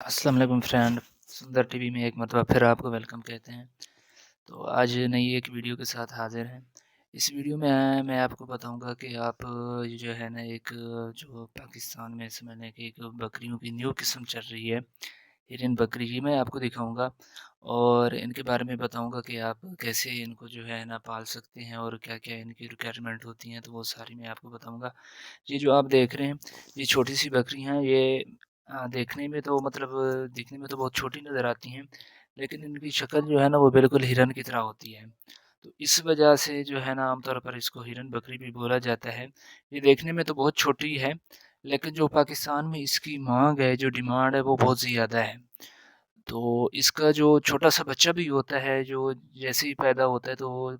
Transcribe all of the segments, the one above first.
अस्सलाम वालेकुम फ्रेंड। सुंदर टीवी में एक मरतबा फिर आपको वेलकम कहते हैं। तो आज नई एक वीडियो के साथ हाज़िर हैं। इस वीडियो में मैं आपको बताऊंगा कि आप ये जो है ना एक जो पाकिस्तान में इस महीने की एक बकरियों की न्यू किस्म चल रही है, हिरन बकरी की मैं आपको दिखाऊंगा और इनके बारे में बताऊंगा कि आप कैसे इनको जो है ना पाल सकते हैं और क्या-क्या इनकी रिक्वायरमेंट होती हैं, तो वो सारी मैं आपको बताऊंगा। ये जो आप देख रहे हैं, ये छोटी-सी बकरी हैं, ये देखने में तो मतलब दिखने में तो बहुत छोटी नज़र आती हैं, लेकिन इनकी शक्ल जो है ना वो बिल्कुल हिरन की तरह होती है। तो इस वजह से जो है ना आमतौर पर इसको हिरन बकरी भी बोला जाता है। ये देखने में तो बहुत छोटी है, लेकिन जो पाकिस्तान में इसकी माँग है, जो डिमांड है वो बहुत ज़्यादा है। तो इसका जो छोटा-सा बच्चा भी होता है, जो जैसे ही पैदा होता है तो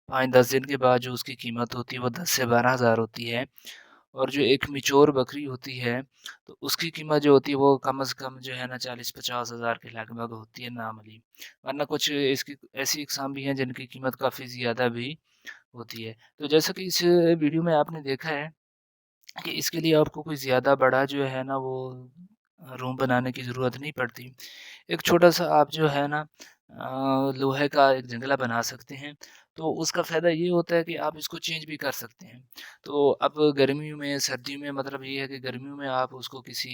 5-10 दिन के बाद जो उसकी कीमत होती है वो 10 से 12 हज़ार होती है। और जो एक मैच्योर बकरी होती है, तो उसकी कीमत जो होती है वो कम से कम जो है ना 40-50 हज़ार के लगभग होती है नॉर्मली। वरना कुछ इसकी ऐसी अक़साम भी हैं जिनकी कीमत काफ़ी ज़्यादा भी होती है। तो जैसा कि इस वीडियो में आपने देखा है कि इसके लिए आपको कोई ज़्यादा बड़ा जो है ना वो रूम बनाने की ज़रूरत नहीं पड़ती। एक छोटा-सा आप जो है ना लोहे का एक जंगला बना सकते हैं, तो उसका फ़ायदा ये होता है कि आप इसको चेंज भी कर सकते हैं। तो अब गर्मियों में, सर्दियों में मतलब ये है कि गर्मियों में आप उसको किसी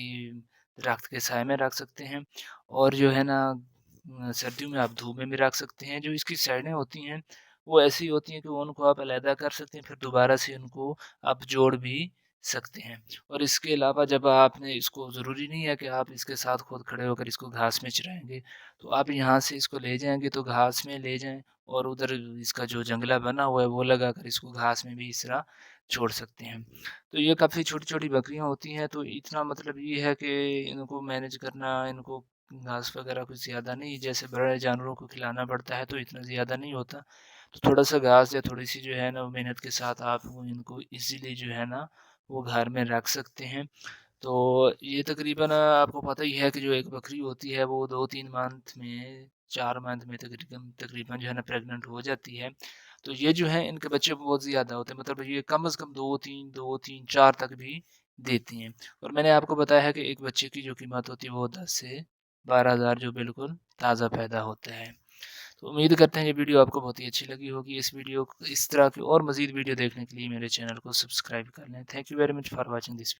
दरख्त के साए में रख सकते हैं और जो है ना सर्दियों में आप धूप में भी रख सकते हैं। जो इसकी साइडें होती हैं, वो ऐसी होती हैं कि उनको आप अलहदा कर सकते हैं, फिर दोबारा से उनको आप जोड़ भी सकते हैं। और इसके अलावा जब आपने इसको ज़रूरी नहीं है कि आप इसके साथ खुद खड़े होकर इसको घास में चराएँगे, तो आप यहाँ से इसको ले जाएँगे तो घास में ले जाएँ और उधर इसका जो जंगला बना हुआ है वो लगाकर इसको घास में भी इस तरह छोड़ सकते हैं। तो ये काफ़ी छोटी-छोटी बकरियाँ होती हैं, तो इतना मतलब ये है कि इनको मैनेज करना, इनको घास वगैरह कुछ ज़्यादा नहीं, जैसे बड़े जानवरों को खिलाना पड़ता है तो इतना ज़्यादा नहीं होता। तो थोड़ा-सा घास या थोड़ी-सी जो है ना मेहनत के साथ आप वो इनको इज़िली जो है ना वो घर में रख सकते हैं। तो ये तकरीबन आपको पता ही है कि जो एक बकरी होती है वो 2-3 मंथ में 4 मंथ में तकरीबन तकरीबन जो है ना प्रेग्नेंट हो जाती है। तो ये जो है इनके बच्चे बहुत ज़्यादा होते हैं, मतलब ये कम से कम 2-3, 4 तक भी देती हैं। और मैंने आपको बताया है कि एक बच्चे की जो कीमत होती है वो 10 से 12 हज़ार जो बिल्कुल ताज़ा पैदा होता है। तो उम्मीद करते हैं ये वीडियो आपको बहुत ही अच्छी लगी होगी। इस तरह की और मज़ीद वीडियो देखने के लिए मेरे चैनल को सब्सक्राइब कर लें। Thank you very much for watching this